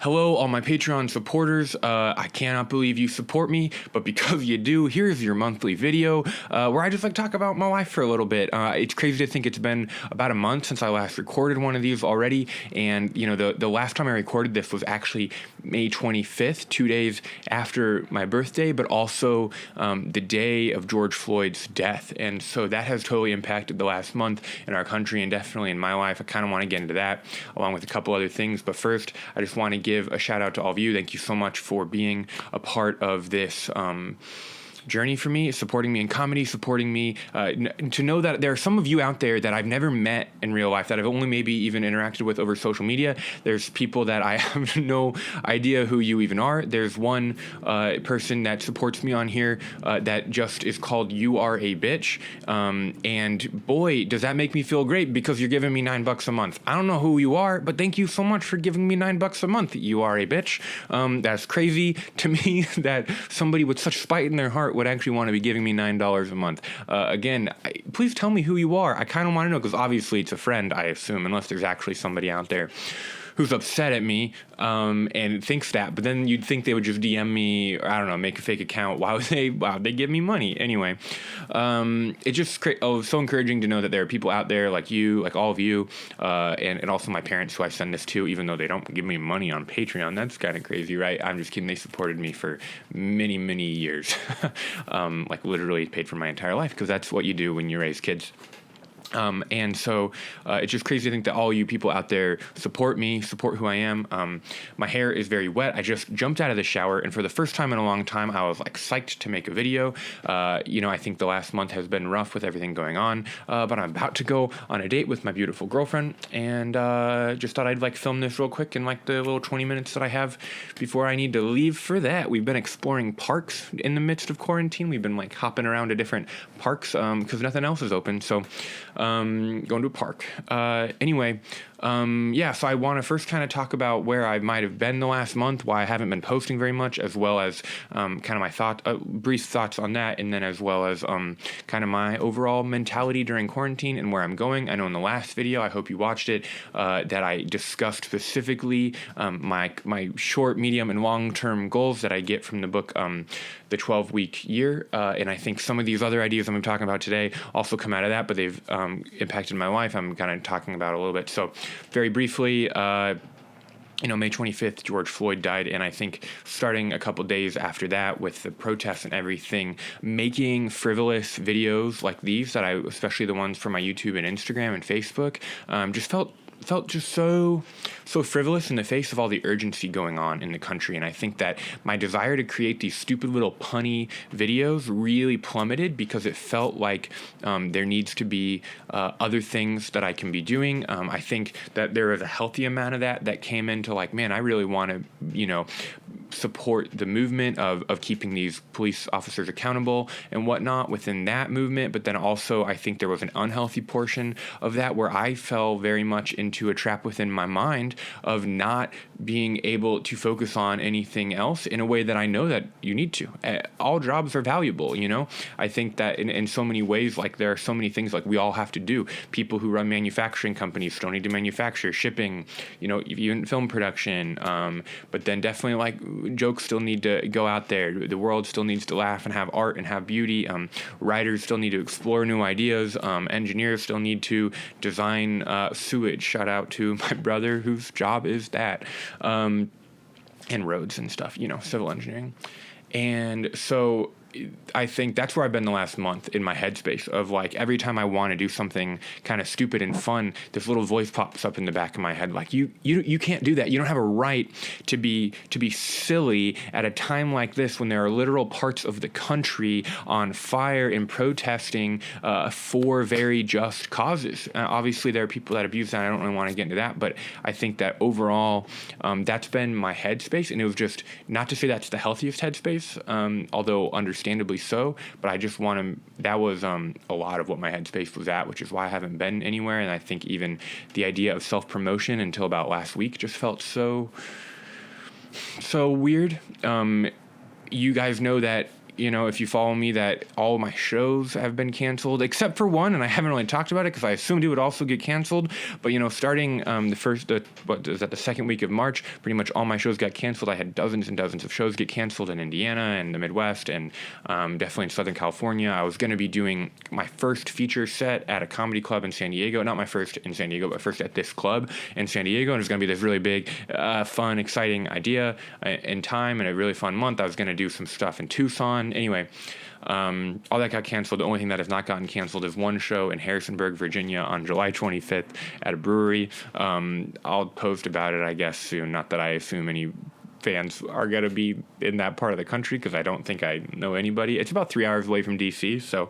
Hello, all my Patreon supporters. I cannot believe you support me, but because you do, here's your monthly video where I just talk about my life for a little bit. It's crazy to think it's been about a month since I last recorded one of these already, and the last time I recorded this was actually May 25th, 2 days after my birthday, but also the day of George Floyd's death, and so that has totally impacted the last month in our country and definitely in my life. I kind of want to get into that along with a couple other things, but first, I just want to give a shout out to all of you. Thank you so much for being a part of this journey for me, supporting me in comedy, supporting me, to know that there are some of you out there that I've never met in real life, that I've only maybe even interacted with over social media. There's people that I have no idea who you even are. There's one person that supports me on here that just is called You Are a Bitch, and boy, does that make me feel great because you're giving me $9 a month. I don't know who you are, but thank you so much for giving me $9 a month. You are a bitch. That's crazy to me that somebody with such spite in their heart would actually want to be giving me $9 a month. Again, please tell me who you are. I kind of want to know, because obviously it's a friend, I assume, unless there's actually somebody out there who's upset at me and thinks that, but then you'd think they would just DM me, or I don't know, make a fake account. Why would they give me money? Anyway, it's just so encouraging to know that there are people out there like you, like all of you, and also my parents who I send this to, even though they don't give me money on Patreon. That's kind of crazy, right? I'm just kidding. They supported me for many, many years. Literally paid for my entire life, because that's what you do when you raise kids. And so it's just crazy to think that all you people out there support me, support who I am. My hair is very wet. I just jumped out of the shower, and for the first time in a long time, I was psyched to make a video. I think the last month has been rough with everything going on, but I'm about to go on a date with my beautiful girlfriend, and just thought I'd film this real quick in the little 20 minutes that I have before I need to leave for that. We've been exploring parks in the midst of quarantine. We've been hopping around to different parks because nothing else is open. So going to a park. So I want to first kind of talk about where I might have been the last month, why I haven't been posting very much, as well as kind of my brief thoughts on that, and then as well as kind of my overall mentality during quarantine and where I'm going. I know in the last video, I hope you watched it, that I discussed specifically my short, medium, and long-term goals that I get from the book, The 12-Week Year, and I think some of these other ideas I'm talking about today also come out of that, but they've impacted my life. I'm kind of talking about a little bit. So very briefly, May 25th, George Floyd died, and I think starting a couple days after that with the protests and everything, making frivolous videos like these, especially the ones for my YouTube and Instagram and Facebook, just felt just so frivolous in the face of all the urgency going on in the country. And I think that my desire to create these stupid little punny videos really plummeted, because it felt like there needs to be other things that I can be doing. I think that there is a healthy amount of that came into man, I really want to, support the movement of keeping these police officers accountable and whatnot within that movement. But then also I think there was an unhealthy portion of that where I fell very much into a trap within my mind of not being able to focus on anything else in a way that I know that you need to. All jobs are valuable, I think that in so many ways, there are so many things we all have to do. People who run manufacturing companies still need to manufacture, shipping, even film production, but then definitely jokes still need to go out there. The world still needs to laugh and have art and have beauty. Writers still need to explore new ideas. Engineers still need to design sewage. Shout out to my brother whose job is that. And roads and stuff, civil engineering. And so I think that's where I've been the last month in my headspace of every time I want to do something kind of stupid and fun, this little voice pops up in the back of my head you can't do that. You don't have a right to be silly at a time like this when there are literal parts of the country on fire and protesting for very just causes. Obviously, there are people that abuse that. I don't really want to get into that, but I think that overall, that's been my headspace, and it was just not to say that's the healthiest headspace, although understandably so, but I just that was a lot of what my headspace was at, which is why I haven't been anywhere. And I think even the idea of self-promotion until about last week just felt so weird. You guys know that if you follow me, that all my shows have been canceled except for one, and I haven't really talked about it because I assumed it would also get canceled. But starting the second week of March, pretty much all my shows got canceled. I had dozens and dozens of shows get canceled in Indiana and the Midwest, and definitely in Southern California. I was going to be doing my first feature set at a comedy club in San Diego. Not my first in San Diego, but first at this club in San Diego. And it was going to be this really big, fun, exciting idea in time and a really fun month. I was going to do some stuff in Tucson. Anyway, all that got canceled. The only thing that has not gotten canceled is one show in Harrisonburg, Virginia on July 25th at a brewery. I'll post about it, I guess, soon. Not that I assume any fans are going to be in that part of the country, because I don't think I know anybody. It's about 3 hours away from DC. So,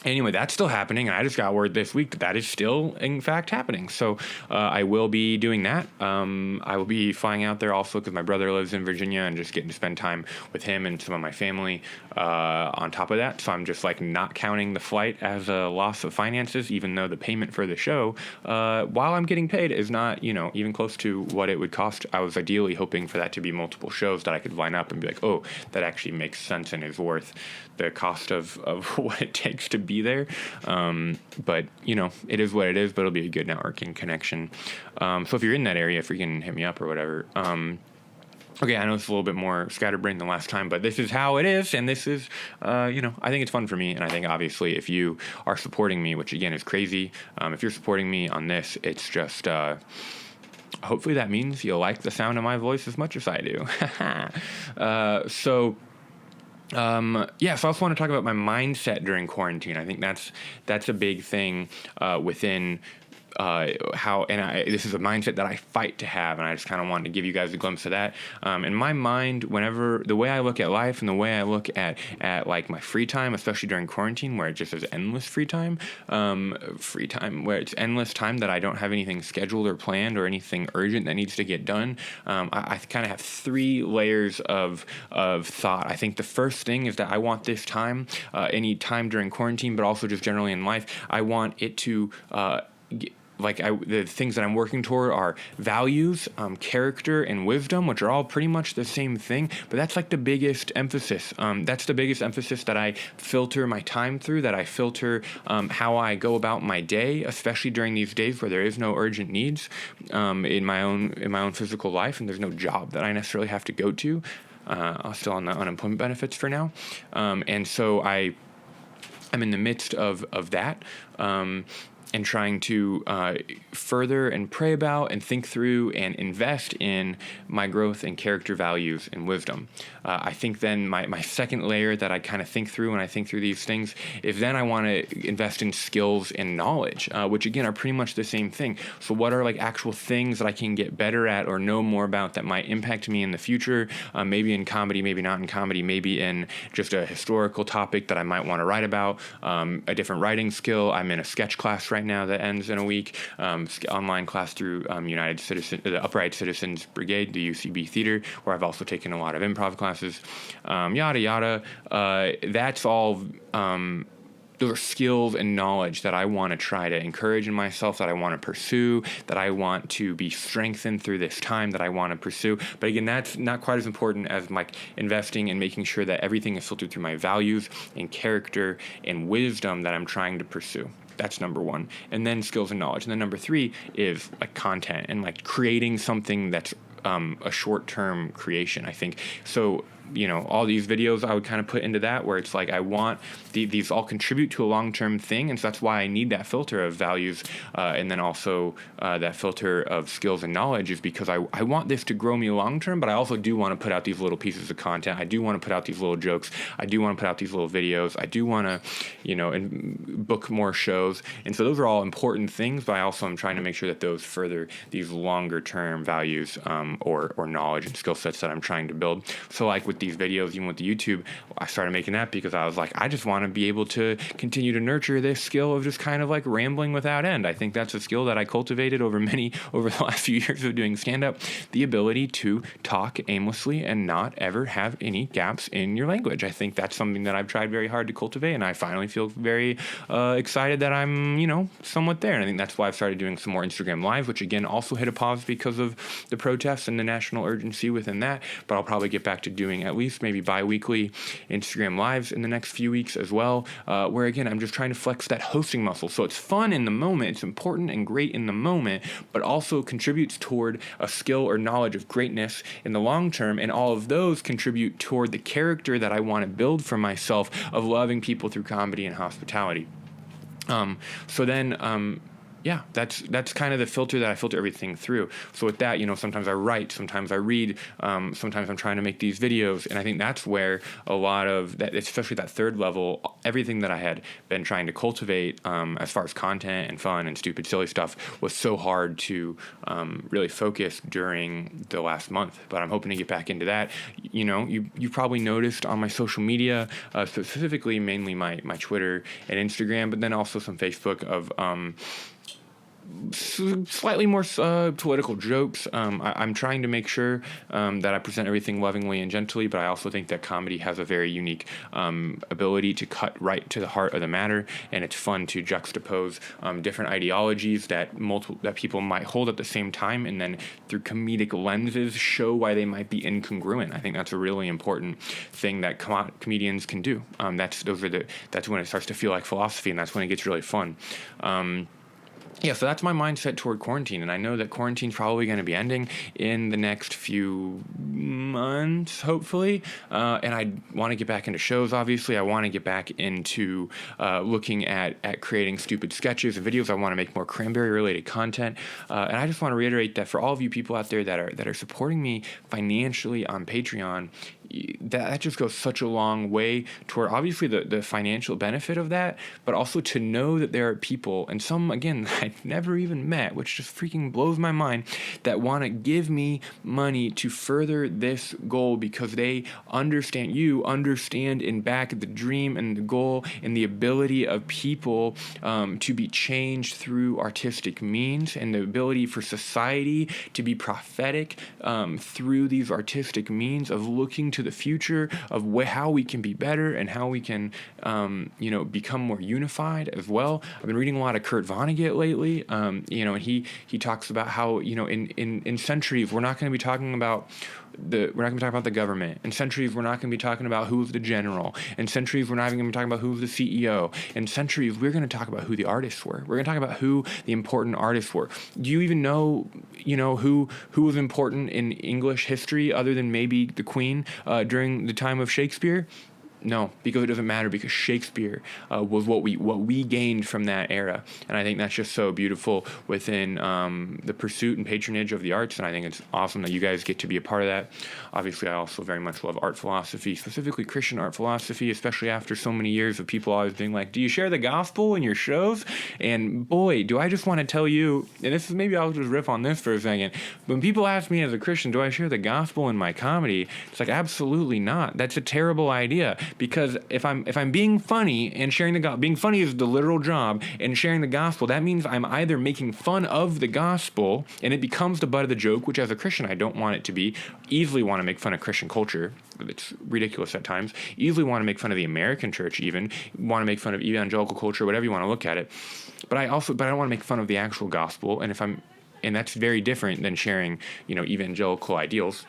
anyway, that's still happening, and I just got word this week that is still, in fact, happening. So I will be doing that. I will be flying out there also because my brother lives in Virginia, and just getting to spend time with him and some of my family on top of that. So I'm just not counting the flight as a loss of finances, even though the payment for the show, while I'm getting paid, is not even close to what it would cost. I was ideally hoping for that to be multiple shows that I could line up and be like, oh, that actually makes sense and is worth the cost of what it takes to be there. But it is what it is, but it'll be a good networking connection. So if you're in that area, freaking hit me up or whatever. Okay, I know it's a little bit more scatterbrained than last time, but this is how it is, and this is, I think it's fun for me, and I think obviously if you are supporting me, which again is crazy, if you're supporting me on this, it's just, hopefully that means you'll like the sound of my voice as much as I do. So I also want to talk about my mindset during quarantine. I think that's a big thing within this is a mindset that I fight to have, and I just kind of wanted to give you guys a glimpse of that. In my mind, whenever the way I look at life and the way I look at like my free time, especially during quarantine, where it just is endless free time, where it's endless time that I don't have anything scheduled or planned or anything urgent that needs to get done. I kind of have 3 layers of thought. I think the first thing is that I want this time, any time during quarantine, but also just generally in life, I want it to the things that I'm working toward are values, character, and wisdom, which are all pretty much the same thing, but that's the biggest emphasis. That's the biggest emphasis that I filter my time through, that I filter how I go about my day, especially during these days where there is no urgent needs in my own physical life, and there's no job that I necessarily have to go to. I'm still on the unemployment benefits for now. And so I'm in the midst of that. And trying to further and pray about and think through and invest in my growth and character values and wisdom. I think then my second layer that I kind of think through when I think through these things is then I want to invest in skills and knowledge, which again are pretty much the same thing. So what are actual things that I can get better at or know more about that might impact me in the future, maybe in comedy, maybe not in comedy, maybe in just a historical topic that I might want to write about, a different writing skill. I'm in a sketch class right now that ends in a week, online class through the Upright Citizens Brigade, the UCB Theater, where I've also taken a lot of improv classes, yada yada. That's all. Those are skills and knowledge that I want to try to encourage in myself, that I want to pursue, that I want to be strengthened through this time, that I want to pursue. But again, that's not quite as important as investing and making sure that everything is filtered through my values and character and wisdom that I'm trying to pursue. That's number 1. And then skills and knowledge. And then number 3 is content and creating something that's a short-term creation, I think. So, all these videos I would kind of put into that, where it's I want these all contribute to a long-term thing. And so that's why I need that filter of values and then also that filter of skills and knowledge, is because I want this to grow me long-term, but I also do want to put out these little pieces of content. I do want to put out these little jokes. I do want to put out these little videos. I do want to, and book more shows. And so those are all important things, but I also am trying to make sure that those further these longer-term values or knowledge and skill sets that I'm trying to build. So with these videos, even with the YouTube, I started making that because I was I just want to be able to continue to nurture this skill of just kind of rambling without end. I think that's a skill that I cultivated over the last few years of doing stand-up, the ability to talk aimlessly and not ever have any gaps in your language. I think that's something that I've tried very hard to cultivate, and I finally feel very excited that I'm, somewhat there. And I think that's why I've started doing some more Instagram Live, which again also hit a pause because of the protests and the national urgency within that, but I'll probably get back to doing at least maybe bi-weekly Instagram lives in the next few weeks as well, where again, I'm just trying to flex that hosting muscle. So it's fun in the moment, it's important and great in the moment, but also contributes toward a skill or knowledge of greatness in the long term. And all of those contribute toward the character that I want to build for myself of loving people through comedy and hospitality. Yeah, that's kind of the filter that I filter everything through. So with that, sometimes I write, sometimes I read, sometimes I'm trying to make these videos. And I think that's where a lot of that, especially that third level, everything that I had been trying to cultivate as far as content and fun and stupid, silly stuff was so hard to really focus during the last month. But I'm hoping to get back into that. You probably noticed on my social media, specifically mainly my Twitter and Instagram, but then also some Facebook of slightly more political jokes. I'm trying to make sure that I present everything lovingly and gently, but I also think that comedy has a very unique ability to cut right to the heart of the matter, and it's fun to juxtapose different ideologies that people might hold at the same time, and then through comedic lenses show why they might be incongruent. I think that's a really important thing that comedians can do. That's when it starts to feel like philosophy, and that's when it gets really fun. So that's my mindset toward quarantine, and I know that quarantine's probably going to be ending in the next few months, hopefully, and I want to get back into shows, obviously. I want to get back into looking at creating stupid sketches and videos. I want to make more Cranberry-related content, and I just want to reiterate that for all of you people out there that are supporting me financially on Patreon, that just goes such a long way toward obviously the financial benefit of that, but also to know that there are people, and some, again, I've never even met, which just freaking blows my mind, that want to give me money to further this goal because they understand and back the dream and the goal and the ability of people to be changed through artistic means, and the ability for society to be prophetic through these artistic means of looking to the future of how we can be better and how we can, become more unified as well. I've been reading a lot of Kurt Vonnegut lately, and he talks about how, in centuries, we're not going to be talking about the government. In centuries, we're not going to be talking about who's the general. In centuries, we're not even going to be talking about who's the CEO. In centuries, we're going to talk about who the artists were. We're going to talk about who the important artists were. Do you even know, who was important in English history other than maybe the Queen during the time of Shakespeare? No, because it doesn't matter, because Shakespeare was what we gained from that era. And I think that's just so beautiful within the pursuit and patronage of the arts, and I think it's awesome that you guys get to be a part of that. Obviously, I also very much love art philosophy, specifically Christian art philosophy, especially after so many years of people always being like, do you share the gospel in your shows? And boy, do I just want to tell you, and this is, maybe I'll just riff on this for a second, when people ask me as a Christian, do I share the gospel in my comedy? It's like, absolutely not. That's a terrible idea. Because if I'm being funny and sharing the gospel, being funny is the literal job, and sharing the gospel, that means I'm either making fun of the gospel and it becomes the butt of the joke, which as a Christian I don't want it to be. Easily want to make fun of Christian culture. It's ridiculous at times. Easily want to make fun of the American church, even want to make fun of evangelical culture, whatever you want to look at it. But I don't want to make fun of the actual gospel, and that's very different than sharing, evangelical ideals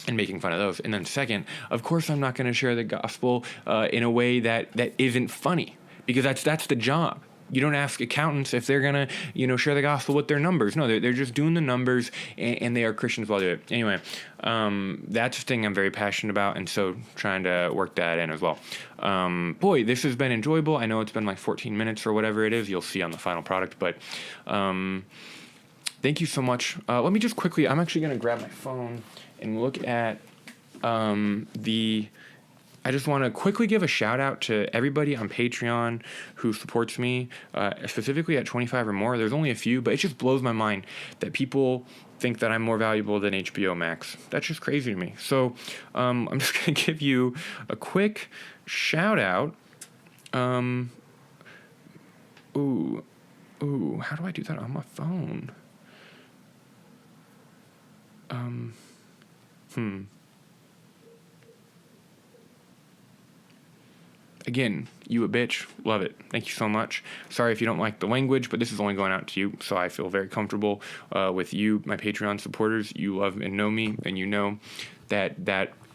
and making fun of those. And then second, of course, I'm not going to share the gospel in a way that isn't funny, because that's the job. You don't ask accountants if they're going to, share the gospel with their numbers. No, they're just doing the numbers, and they are Christians while they do it. Anyway, that's a thing I'm very passionate about, and so trying to work that in as well. Boy, this has been enjoyable. I know it's been like 14 minutes or whatever it is. You'll see on the final product, but thank you so much. Let me just quickly, I'm actually going to grab my phone and look at I just want to quickly give a shout out to everybody on Patreon who supports me, specifically at 25 or more. There's only a few, but it just blows my mind that people think that I'm more valuable than HBO Max. That's just crazy to me. So I'm just going to give you a quick shout out. How do I do that on my phone? Again, you a bitch. Love it. Thank you so much. Sorry if you don't like the language, but this is only going out to you, so I feel very comfortable with you, my Patreon supporters. You love and know me, and you know that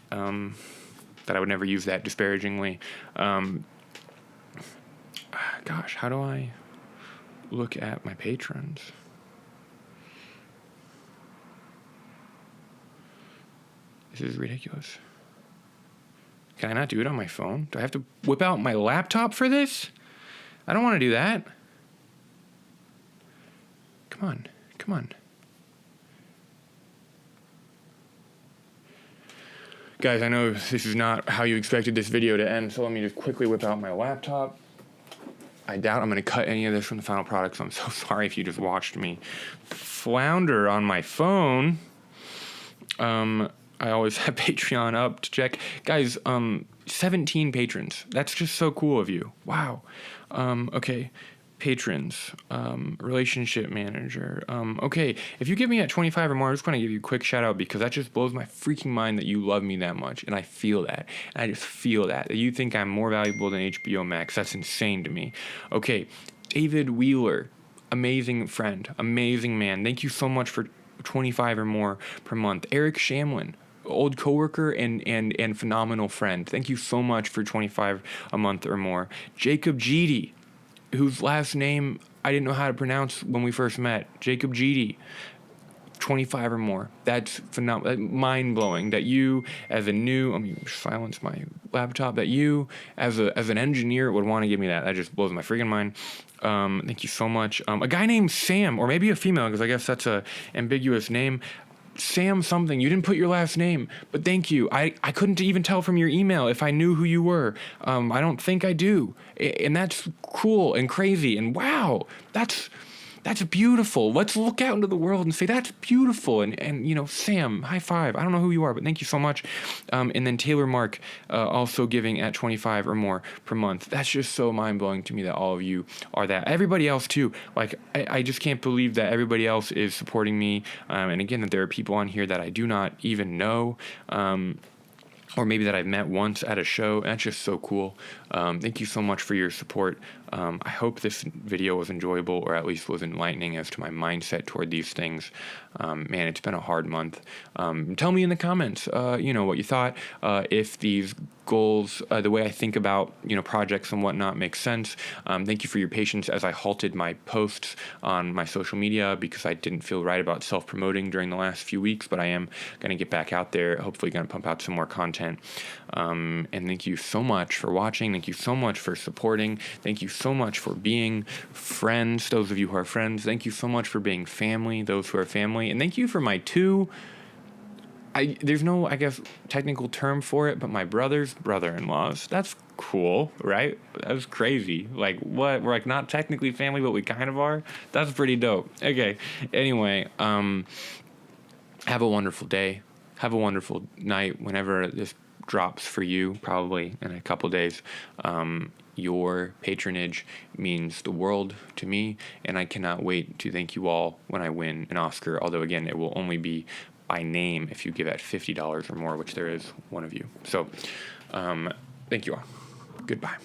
that I would never use that disparagingly. Gosh, how do I look at my patrons? This is ridiculous. Can I not do it on my phone? Do I have to whip out my laptop for this? I don't want to do that. Come on. Guys, I know this is not how you expected this video to end, so let me just quickly whip out my laptop. I doubt I'm going to cut any of this from the final product, so I'm so sorry if you just watched me flounder on my phone. I always have Patreon up to check. Guys, 17 patrons. That's just so cool of you. Wow. Okay. Patrons, relationship manager. Okay, if you give me at 25 or more, I'm just going to give you a quick shout out because that just blows my freaking mind that you love me that much. And I feel that. And I just feel that you think I'm more valuable than HBO Max. That's insane to me. Okay, David Wheeler, amazing friend, amazing man. Thank you so much for 25 or more per month. Eric Shamlin, old coworker and phenomenal friend. Thank you so much for 25 a month or more. Jacob Gidi, whose last name I didn't know how to pronounce when we first met. Jacob Gidi, 25 or more. That's phenomenal, mind-blowing that you as a new, silence my laptop, that you as an engineer would want to give me that. That just blows my freaking mind. Thank you so much. A guy named Sam, or maybe a female, because I guess that's a ambiguous name. Sam something. You didn't put your last name, but thank you. I couldn't even tell from your email if I knew who you were. I don't think I do. And that's cool and crazy. And wow, that's beautiful. Let's look out into the world and say, that's beautiful. And you know, Sam, high five. I don't know who you are, but thank you so much. And then Taylor Mark, also giving at 25 or more per month. That's just so mind-blowing to me that all of you are that. Everybody else too. Like, I just can't believe that everybody else is supporting me. And again, that there are people on here that I do not even know. Or maybe that I've met once at a show. That's just so cool. Thank you so much for your support. I hope this video was enjoyable, or at least was enlightening as to my mindset toward these things. Man, it's been a hard month. Tell me in the comments, what you thought. If these goals, the way I think about, projects and whatnot makes sense. Thank you for your patience as I halted my posts on my social media because I didn't feel right about self-promoting during the last few weeks, but I am going to get back out there, hopefully going to pump out some more content. And thank you so much for watching. Thank you so much for supporting. Thank you so much for being friends, those of you who are friends. Thank you so much for being family, those who are family. And thank you for my there's no, I guess, technical term for it, but my brother-in-laws. That's cool, right? That's crazy. Like, what? We're like not technically family, but we kind of are. That's pretty dope. Okay. Anyway, have a wonderful day. Have a wonderful night whenever this drops for you, probably in a couple days. Your patronage means the world to me, and I cannot wait to thank you all when I win an Oscar, although, again, it will only be by name if you give at $50 or more, which there is one of you. So, thank you all. Goodbye.